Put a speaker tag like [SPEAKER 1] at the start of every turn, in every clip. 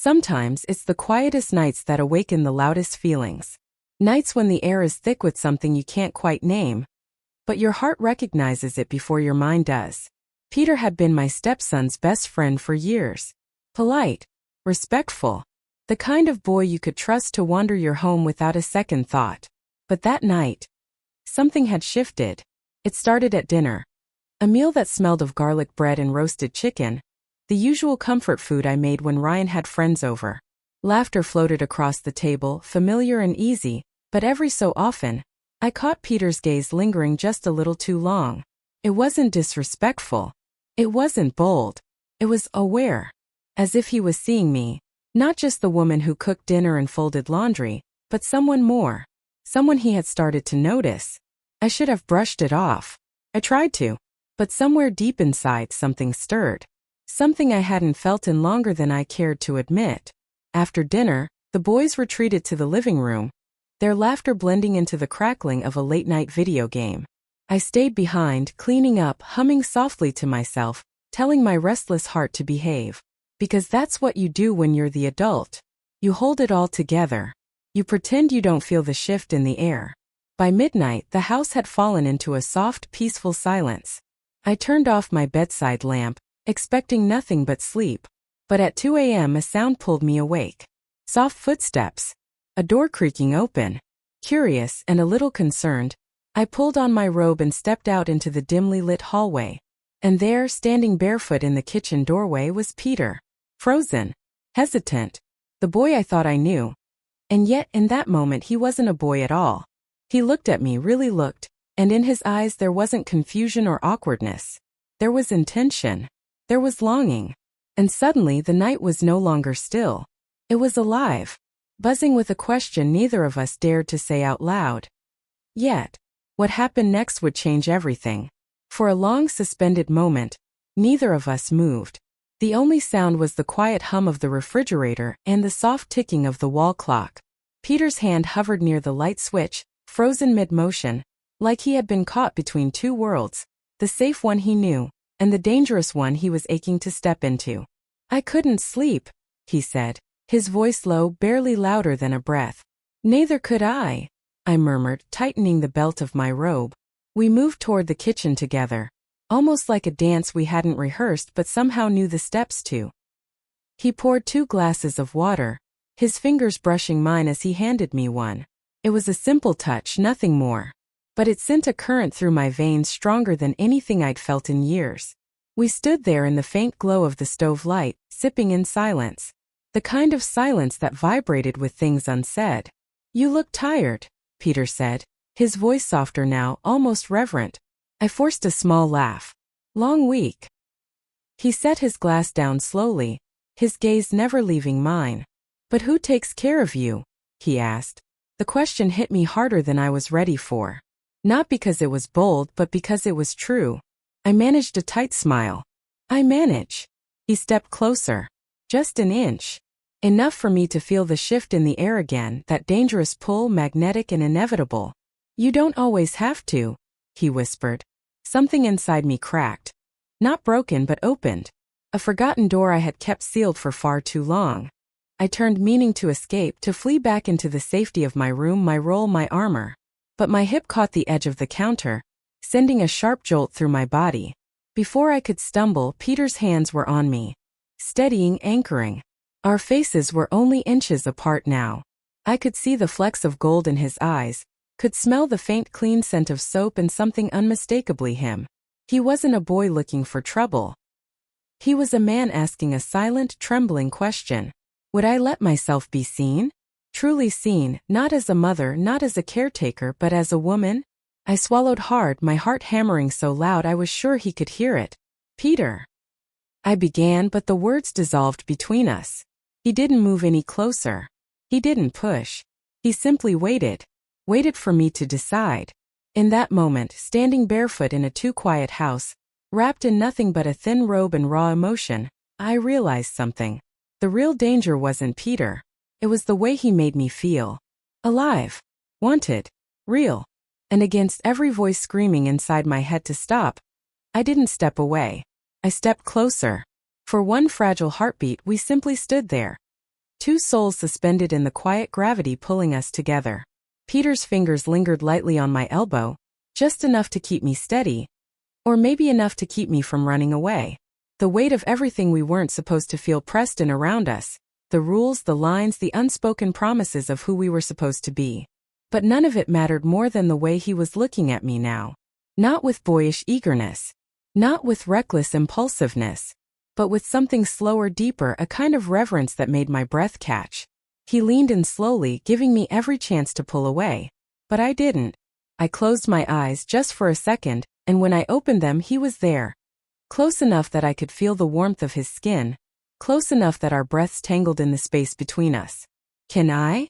[SPEAKER 1] Sometimes it's the quietest nights that awaken the loudest feelings. Nights when the air is thick with something you can't quite name, but your heart recognizes it before your mind does. Peter had been my stepson's best friend for years. Polite, respectful, the kind of boy you could trust to wander your home without a second thought. But that night, something had shifted. It started at dinner. A meal that smelled of garlic bread and roasted chicken, the usual comfort food I made when Ryan had friends over. Laughter floated across the table, familiar and easy, but every so often, I caught Peter's gaze lingering just a little too long. It wasn't disrespectful. It wasn't bold. It was aware. As if he was seeing me, not just the woman who cooked dinner and folded laundry, but someone more. Someone he had started to notice. I should have brushed it off. I tried to. But somewhere deep inside something stirred. Something I hadn't felt in longer than I cared to admit. After dinner, the boys retreated to the living room, their laughter blending into the crackling of a late-night video game. I stayed behind, cleaning up, humming softly to myself, telling my restless heart to behave. Because that's what you do when you're the adult. You hold it all together. You pretend you don't feel the shift in the air. By midnight, the house had fallen into a soft, peaceful silence. I turned off my bedside lamp, expecting nothing but sleep. But at 2 a.m. a sound pulled me awake. Soft footsteps. A door creaking open. Curious and a little concerned, I pulled on my robe and stepped out into the dimly lit hallway. And there, standing barefoot in the kitchen doorway, was Peter. Frozen. Hesitant. The boy I thought I knew. And yet, in that moment, he wasn't a boy at all. He looked at me, really looked, and in his eyes there wasn't confusion or awkwardness. There was intention. There was longing. And suddenly the night was no longer still. It was alive, buzzing with a question neither of us dared to say out loud. Yet, what happened next would change everything. For a long suspended moment, neither of us moved. The only sound was the quiet hum of the refrigerator and the soft ticking of the wall clock. Peter's hand hovered near the light switch, frozen mid-motion, like he had been caught between two worlds, the safe one he knew, and the dangerous one he was aching to step into. "I couldn't sleep," he said, his voice low, barely louder than a breath. "Neither could I murmured, tightening the belt of my robe. We moved toward the kitchen together, almost like a dance we hadn't rehearsed but somehow knew the steps to. He poured 2 glasses of water, his fingers brushing mine as he handed me one. It was a simple touch, nothing more. But it sent a current through my veins stronger than anything I'd felt in years. We stood there in the faint glow of the stove light, sipping in silence. The kind of silence that vibrated with things unsaid. "You look tired," Peter said, his voice softer now, almost reverent. I forced a small laugh. "Long week." He set his glass down slowly, his gaze never leaving mine. "But who takes care of you?" he asked. The question hit me harder than I was ready for. Not because it was bold, but because it was true. I managed a tight smile. "I manage." He stepped closer. Just an inch. Enough for me to feel the shift in the air again, that dangerous pull, magnetic and inevitable. "You don't always have to," he whispered. Something inside me cracked. Not broken, but opened. A forgotten door I had kept sealed for far too long. I turned, meaning to escape, to flee back into the safety of my room, my role, my armor. But my hip caught the edge of the counter, sending a sharp jolt through my body. Before I could stumble, Peter's hands were on me. Steadying, anchoring. Our faces were only inches apart now. I could see the flecks of gold in his eyes, could smell the faint clean scent of soap and something unmistakably him. He wasn't a boy looking for trouble. He was a man asking a silent, trembling question. Would I let myself be seen? Truly seen, not as a mother, not as a caretaker, but as a woman? I swallowed hard, my heart hammering so loud I was sure he could hear it. "Peter," I began, but the words dissolved between us. He didn't move any closer. He didn't push. He simply waited. Waited for me to decide. In that moment, standing barefoot in a too-quiet house, wrapped in nothing but a thin robe and raw emotion, I realized something. The real danger wasn't Peter. It was the way he made me feel. Alive. Wanted. Real. And against every voice screaming inside my head to stop, I didn't step away. I stepped closer. For one fragile heartbeat, we simply stood there. Two souls suspended in the quiet gravity pulling us together. Peter's fingers lingered lightly on my elbow, just enough to keep me steady, or maybe enough to keep me from running away. The weight of everything we weren't supposed to feel pressed in around us, the rules, the lines, the unspoken promises of who we were supposed to be. But none of it mattered more than the way he was looking at me now. Not with boyish eagerness, not with reckless impulsiveness, but with something slower, deeper, a kind of reverence that made my breath catch. He leaned in slowly, giving me every chance to pull away. But I didn't. I closed my eyes just for a second, and when I opened them he was there. Close enough that I could feel the warmth of his skin, close enough that our breaths tangled in the space between us. "Can I?"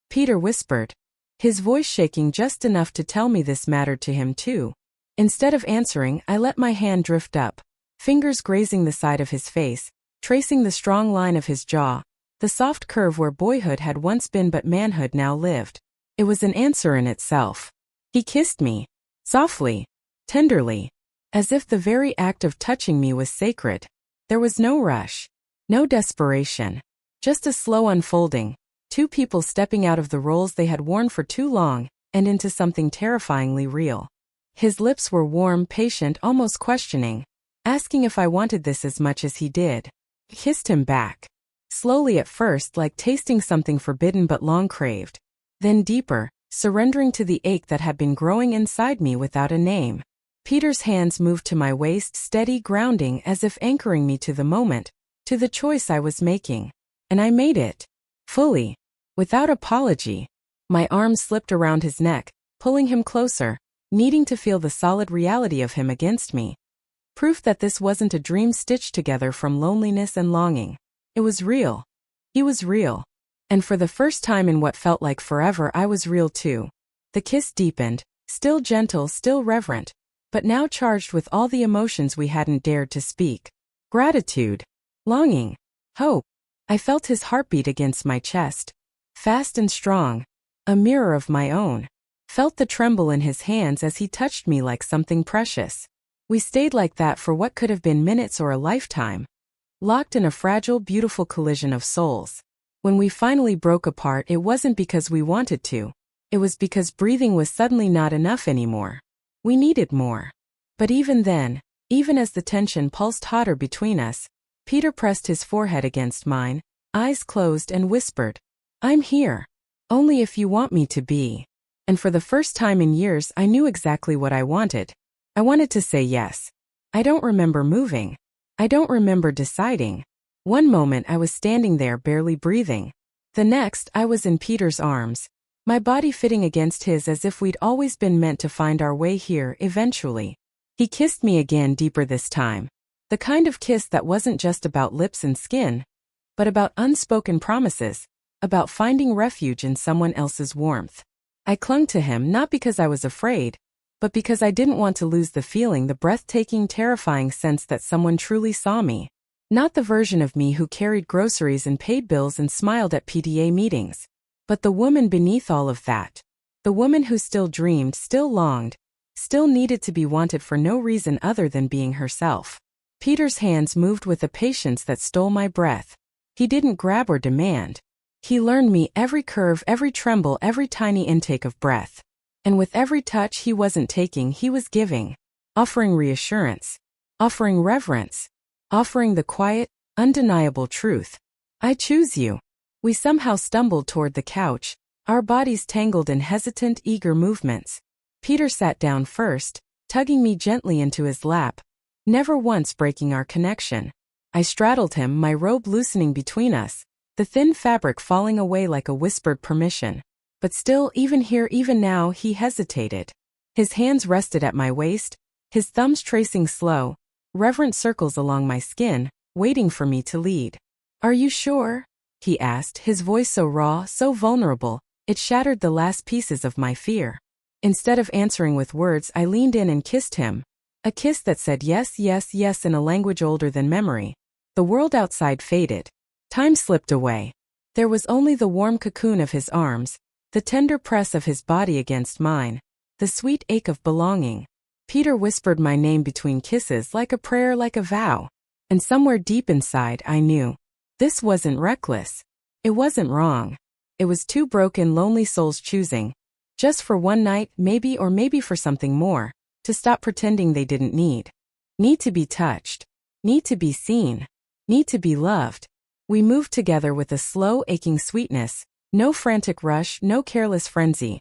[SPEAKER 1] Peter whispered, his voice shaking just enough to tell me this mattered to him too. Instead of answering, I let my hand drift up, fingers grazing the side of his face, tracing the strong line of his jaw, the soft curve where boyhood had once been but manhood now lived. It was an answer in itself. He kissed me, softly, tenderly, as if the very act of touching me was sacred. There was no rush, no desperation, just a slow unfolding, two people stepping out of the roles they had worn for too long, and into something terrifyingly real. His lips were warm, patient, almost questioning, asking if I wanted this as much as he did. I kissed him back. Slowly at first, like tasting something forbidden but long craved. Then deeper, surrendering to the ache that had been growing inside me without a name. Peter's hands moved to my waist, steady, grounding, as if anchoring me to the moment, to the choice I was making. And I made it. Fully. Without apology. My arms slipped around his neck, pulling him closer, needing to feel the solid reality of him against me. Proof that this wasn't a dream stitched together from loneliness and longing. It was real. He was real. And for the first time in what felt like forever, I was real too. The kiss deepened, still gentle, still reverent, but now charged with all the emotions we hadn't dared to speak. Gratitude, longing, hope. I felt his heartbeat against my chest, fast and strong, a mirror of my own. Felt the tremble in his hands as he touched me like something precious. We stayed like that for what could have been minutes or a lifetime, locked in a fragile, beautiful collision of souls. When we finally broke apart, it wasn't because we wanted to. It was because breathing was suddenly not enough anymore. We needed more. But even then, even as the tension pulsed hotter between us, Peter pressed his forehead against mine, eyes closed, and whispered, "I'm here. Only if you want me to be." And for the first time in years, I knew exactly what I wanted. I wanted to say yes. I don't remember moving. I don't remember deciding. One moment I was standing there barely breathing. The next I was in Peter's arms, my body fitting against his as if we'd always been meant to find our way here eventually. He kissed me again, deeper this time. The kind of kiss that wasn't just about lips and skin, but about unspoken promises, about finding refuge in someone else's warmth. I clung to him not because I was afraid, but because I didn't want to lose the feeling, the breathtaking, terrifying sense that someone truly saw me. Not the version of me who carried groceries and paid bills and smiled at PTA meetings, but the woman beneath all of that. The woman who still dreamed, still longed, still needed to be wanted for no reason other than being herself. Peter's hands moved with a patience that stole my breath. He didn't grab or demand. He learned me every curve, every tremble, every tiny intake of breath. And with every touch he wasn't taking, he was giving. Offering reassurance. Offering reverence. Offering the quiet, undeniable truth. I choose you. We somehow stumbled toward the couch, our bodies tangled in hesitant, eager movements. Peter sat down first, tugging me gently into his lap, never once breaking our connection. I straddled him, my robe loosening between us, the thin fabric falling away like a whispered permission. But still, even here, even now, he hesitated. His hands rested at my waist, his thumbs tracing slow, reverent circles along my skin, waiting for me to lead. "Are you sure?" he asked, his voice so raw, so vulnerable, it shattered the last pieces of my fear. Instead of answering with words, I leaned in and kissed him. A kiss that said yes, yes, yes in a language older than memory. The world outside faded. Time slipped away. There was only the warm cocoon of his arms, the tender press of his body against mine, the sweet ache of belonging. Peter whispered my name between kisses like a prayer, like a vow. And somewhere deep inside I knew. This wasn't reckless. It wasn't wrong. It was two broken, lonely souls choosing, just for one night, maybe or maybe for something more, to stop pretending they didn't need to be touched, need to be seen, need to be loved. We moved together with a slow, aching sweetness, no frantic rush, no careless frenzy.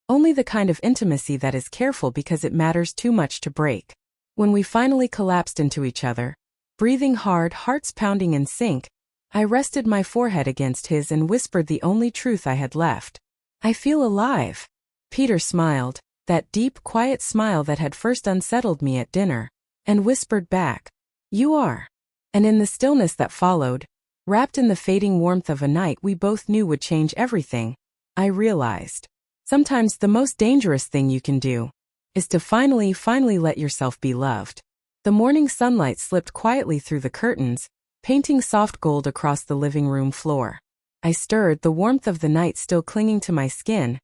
[SPEAKER 1] Only the kind of intimacy that is careful because it matters too much to break. When we finally collapsed into each other, breathing hard, hearts pounding in sync, I rested my forehead against his and whispered the only truth I had left. I feel alive. Peter smiled, that deep, quiet smile that had first unsettled me at dinner, and whispered back, "You are." And in the stillness that followed, wrapped in the fading warmth of a night we both knew would change everything, I realized. Sometimes the most dangerous thing you can do is to finally let yourself be loved. The morning sunlight slipped quietly through the curtains, painting soft gold across the living room floor. I stirred, the warmth of the night still clinging to my skin,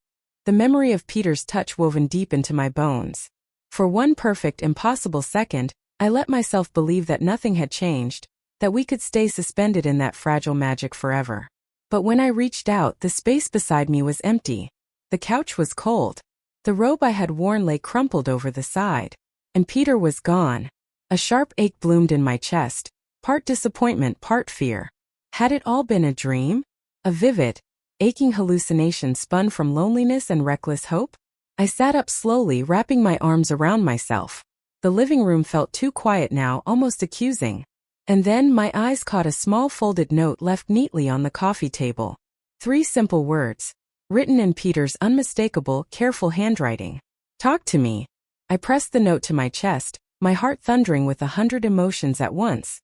[SPEAKER 1] the memory of Peter's touch woven deep into my bones. For one perfect, impossible second, I let myself believe that nothing had changed, that we could stay suspended in that fragile magic forever. But when I reached out, the space beside me was empty. The couch was cold. The robe I had worn lay crumpled over the side. And Peter was gone. A sharp ache bloomed in my chest, part disappointment, part fear. Had it all been a dream? A vivid, aching hallucination spun from loneliness and reckless hope? I sat up slowly, wrapping my arms around myself. The living room felt too quiet now, almost accusing. And then my eyes caught a small folded note left neatly on the coffee table. 3 simple words, written in Peter's unmistakable, careful handwriting. "Talk to me." I pressed the note to my chest, my heart thundering with 100 emotions at once.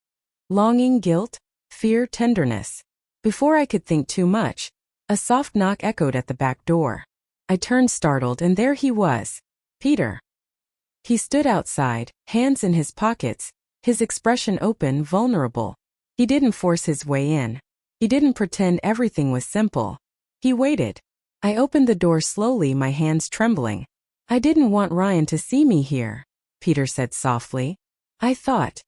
[SPEAKER 1] Longing, guilt, fear, tenderness. Before I could think too much, a soft knock echoed at the back door. I turned startled, and there he was, Peter. He stood outside, hands in his pockets, his expression open, vulnerable. He didn't force his way in. He didn't pretend everything was simple. He waited. I opened the door slowly, my hands trembling. "I didn't want Ryan to see me here," Peter said softly. "I thought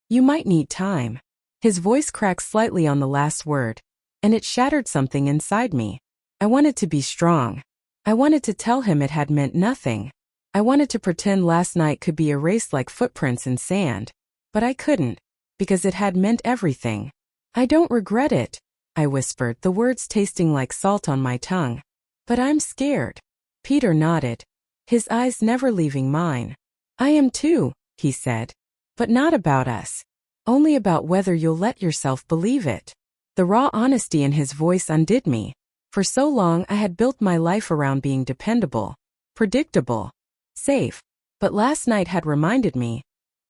[SPEAKER 1] you might need time." His voice cracked slightly on the last word, and it shattered something inside me. I wanted to be strong. I wanted to tell him it had meant nothing. I wanted to pretend last night could be erased like footprints in sand. But I couldn't, because it had meant everything. "I don't regret it," I whispered, the words tasting like salt on my tongue. "But I'm scared." Peter nodded, his eyes never leaving mine. "I am too," he said. "But not about us. Only about whether you'll let yourself believe it." The raw honesty in his voice undid me. For so long I had built my life around being dependable, predictable, safe. But last night had reminded me,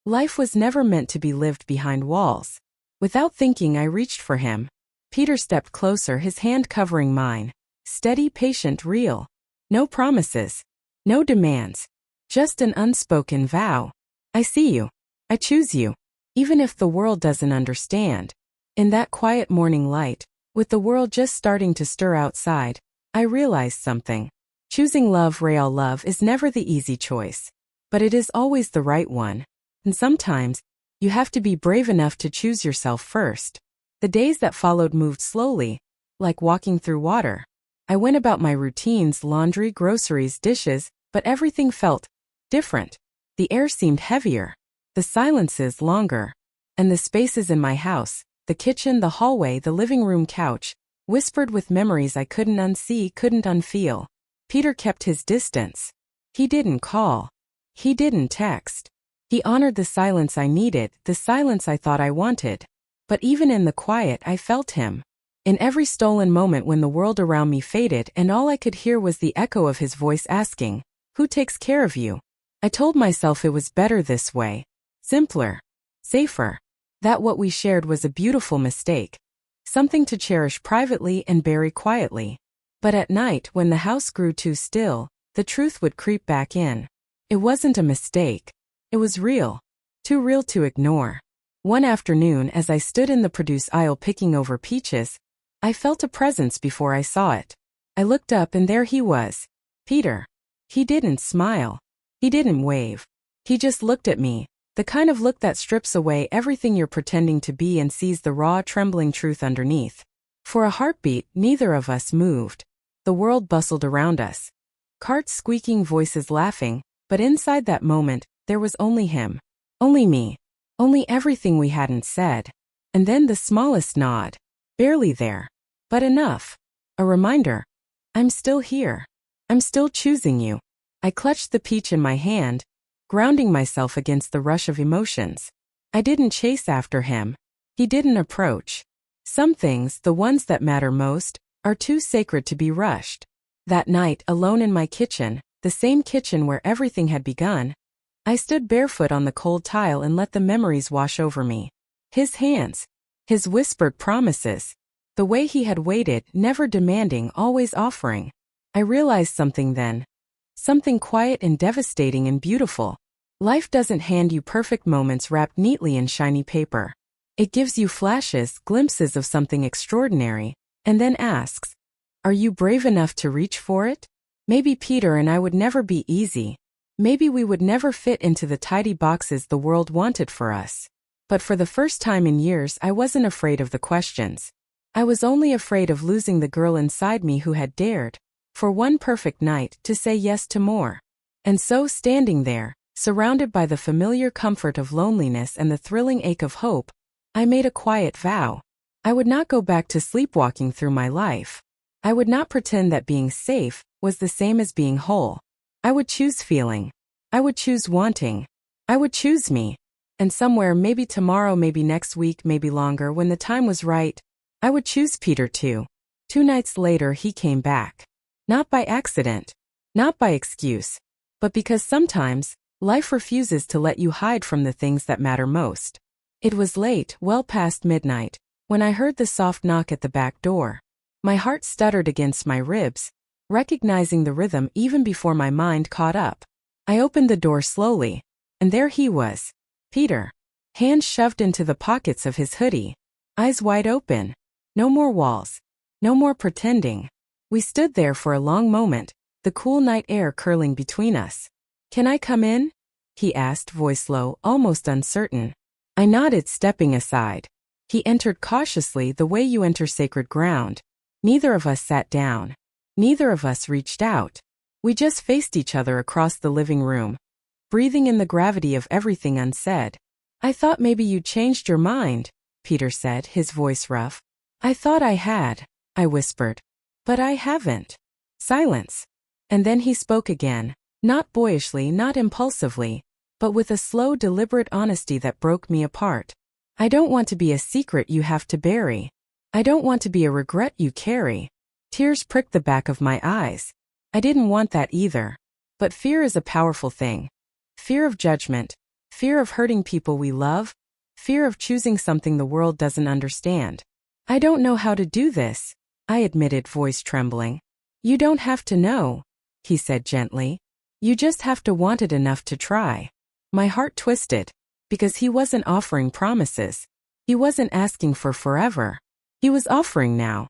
[SPEAKER 1] life was never meant to be lived behind walls. Without thinking, I reached for him. Peter stepped closer, his hand covering mine. Steady, patient, real. No promises. No demands. Just an unspoken vow. "I see you. I choose you. Even if the world doesn't understand." In that quiet morning light, with the world just starting to stir outside, I realized something. Choosing love, real love, is never the easy choice. But it is always the right one. And sometimes, you have to be brave enough to choose yourself first. The days that followed moved slowly, like walking through water. I went about my routines, laundry, groceries, dishes, but everything felt different. The air seemed heavier, the silences longer, and the spaces in my house, the kitchen, the hallway, the living room couch, whispered with memories I couldn't unsee, couldn't unfeel. Peter kept his distance. He didn't call. He didn't text. He honored the silence I needed, the silence I thought I wanted. But even in the quiet, I felt him. In every stolen moment when the world around me faded and all I could hear was the echo of his voice asking, "Who takes care of you?" I told myself it was better this way. Simpler. Safer. That what we shared was a beautiful mistake. Something to cherish privately and bury quietly. But at night, when the house grew too still, the truth would creep back in. It wasn't a mistake. It was real. Too real to ignore. One afternoon, as I stood in the produce aisle picking over peaches, I felt a presence before I saw it. I looked up and there he was. Peter. He didn't smile. He didn't wave. He just looked at me, the kind of look that strips away everything you're pretending to be and sees the raw, trembling truth underneath. For a heartbeat, neither of us moved. The world bustled around us. Carts squeaking, voices laughing, but inside that moment, there was only him. Only me. Only everything we hadn't said. And then the smallest nod. Barely there. But enough. A reminder. I'm still here. I'm still choosing you. I clutched the peach in my hand, grounding myself against the rush of emotions. I didn't chase after him. He didn't approach. Some things, the ones that matter most, are too sacred to be rushed. That night, alone in my kitchen, the same kitchen where everything had begun, I stood barefoot on the cold tile and let the memories wash over me. His hands. His whispered promises. The way he had waited, never demanding, always offering. I realized something then. Something quiet and devastating and beautiful. Life doesn't hand you perfect moments wrapped neatly in shiny paper. It gives you flashes, glimpses of something extraordinary, and then asks, are you brave enough to reach for it? Maybe Peter and I would never be easy. Maybe we would never fit into the tidy boxes the world wanted for us. But for the first time in years, I wasn't afraid of the questions. I was only afraid of losing the girl inside me who had dared, for one perfect night, to say yes to more. And so, standing there, surrounded by the familiar comfort of loneliness and the thrilling ache of hope, I made a quiet vow. I would not go back to sleepwalking through my life. I would not pretend that being safe was the same as being whole. I would choose feeling. I would choose wanting. I would choose me. And somewhere, maybe tomorrow, maybe next week, maybe longer, when the time was right, I would choose Peter too. 2 nights later, he came back. Not by accident. Not by excuse. But because sometimes, life refuses to let you hide from the things that matter most. It was late, well past midnight, when I heard the soft knock at the back door. My heart stuttered against my ribs, recognizing the rhythm even before my mind caught up. I opened the door slowly, and there he was. Peter. Hands shoved into the pockets of his hoodie. Eyes wide open. No more walls. No more pretending. We stood there for a long moment, the cool night air curling between us. Can I come in? He asked, voice low, almost uncertain. I nodded, stepping aside. He entered cautiously, the way you enter sacred ground. Neither of us sat down. Neither of us reached out. We just faced each other across the living room, breathing in the gravity of everything unsaid. I thought maybe you'd changed your mind, Peter said, his voice rough. I thought I had, I whispered. But I haven't. Silence. And then he spoke again, not boyishly, not impulsively, but with a slow, deliberate honesty that broke me apart. I don't want to be a secret you have to bury. I don't want to be a regret you carry. Tears pricked the back of my eyes. I didn't want that either. But fear is a powerful thing. Fear of judgment. Fear of hurting people we love. Fear of choosing something the world doesn't understand. I don't know how to do this, I admitted, voice trembling. You don't have to know, he said gently. You just have to want it enough to try. My heart twisted, because he wasn't offering promises. He wasn't asking for forever. He was offering now.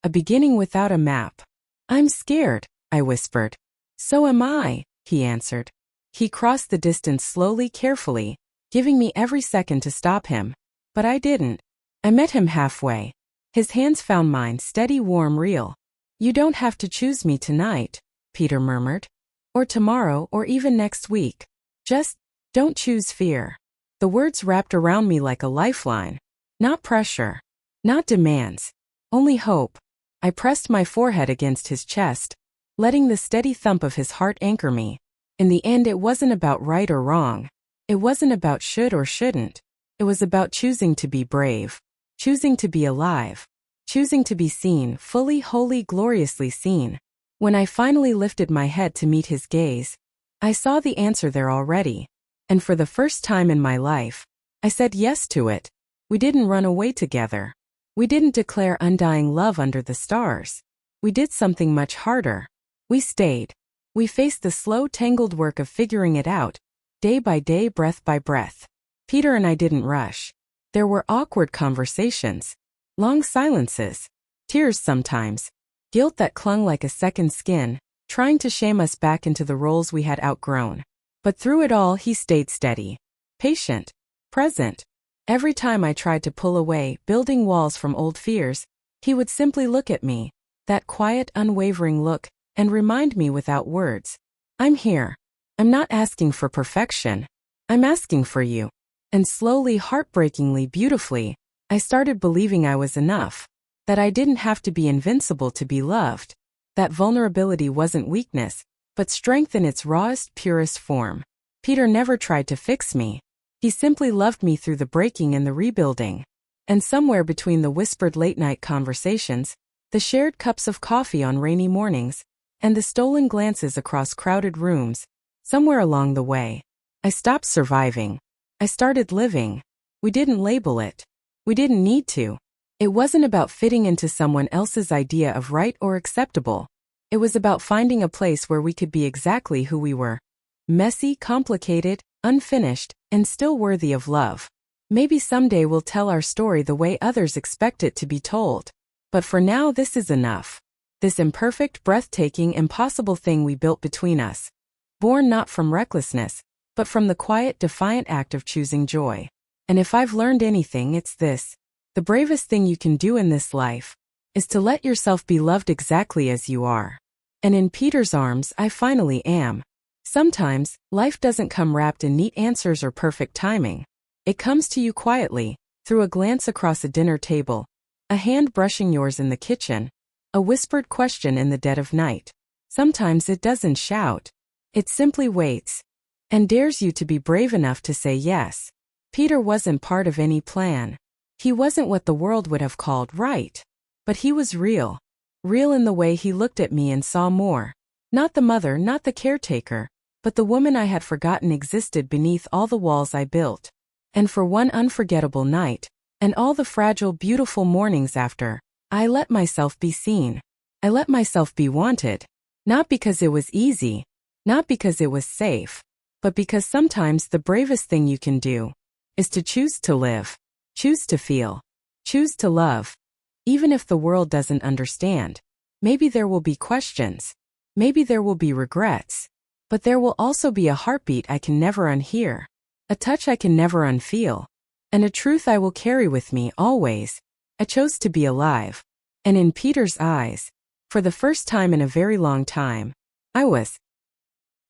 [SPEAKER 1] A beginning without a map. I'm scared, I whispered. So am I, he answered. He crossed the distance slowly, carefully, giving me every second to stop him. But I didn't. I met him halfway. His hands found mine, steady, warm, real. You don't have to choose me tonight, Peter murmured. Or tomorrow, or even next week. Just don't choose fear. The words wrapped around me like a lifeline. Not pressure. Not demands. Only hope. I pressed my forehead against his chest, letting the steady thump of his heart anchor me. In the end, it wasn't about right or wrong. It wasn't about should or shouldn't. It was about choosing to be brave. Choosing to be alive. Choosing to be seen, fully, wholly, gloriously seen. When I finally lifted my head to meet his gaze, I saw the answer there already. And for the first time in my life, I said yes to it. We didn't run away together. We didn't declare undying love under the stars. We did something much harder. We stayed. We faced the slow, tangled work of figuring it out, day by day, breath by breath. Peter and I didn't rush. There were awkward conversations, long silences, tears sometimes, guilt that clung like a second skin, trying to shame us back into the roles we had outgrown. But through it all, he stayed steady, patient, present. Every time I tried to pull away, building walls from old fears, He would simply look at me, that quiet, unwavering look, and remind me without words, I'm here. I'm not asking for perfection. I'm asking for you. And slowly, heartbreakingly, beautifully, I started believing I was enough, that I didn't have to be invincible to be loved, that vulnerability wasn't weakness, but strength in its rawest, purest form. Peter never tried to fix me. He simply loved me through the breaking and the rebuilding. And somewhere between the whispered late-night conversations, the shared cups of coffee on rainy mornings, and the stolen glances across crowded rooms, somewhere along the way, I stopped surviving. I started living. We didn't label it. We didn't need to. It wasn't about fitting into someone else's idea of right or acceptable. It was about finding a place where we could be exactly who we were. Messy, complicated, unfinished, and still worthy of love. Maybe someday we'll tell our story the way others expect it to be told. But for now, this is enough. This imperfect, breathtaking, impossible thing we built between us. Born not from recklessness, but from the quiet, defiant act of choosing joy. And if I've learned anything, it's this. The bravest thing you can do in this life is to let yourself be loved exactly as you are. And in Peter's arms, I finally am. Sometimes, life doesn't come wrapped in neat answers or perfect timing. It comes to you quietly, through a glance across a dinner table, a hand brushing yours in the kitchen, a whispered question in the dead of night. Sometimes it doesn't shout. It simply waits, and dares you to be brave enough to say yes. Peter wasn't part of any plan. He wasn't what the world would have called right. But he was real. Real in the way he looked at me and saw more. Not the mother, not the caretaker, but the woman I had forgotten existed beneath all the walls I built. And for one unforgettable night, and all the fragile, beautiful mornings after, I let myself be seen. I let myself be wanted. Not because it was easy, not because it was safe, but because sometimes the bravest thing you can do is to choose to live, choose to feel, choose to love. Even if the world doesn't understand, maybe there will be questions, maybe there will be regrets, but there will also be a heartbeat I can never unhear, a touch I can never unfeel, and a truth I will carry with me always. I chose to be alive. And in Peter's eyes, for the first time in a very long time, I was.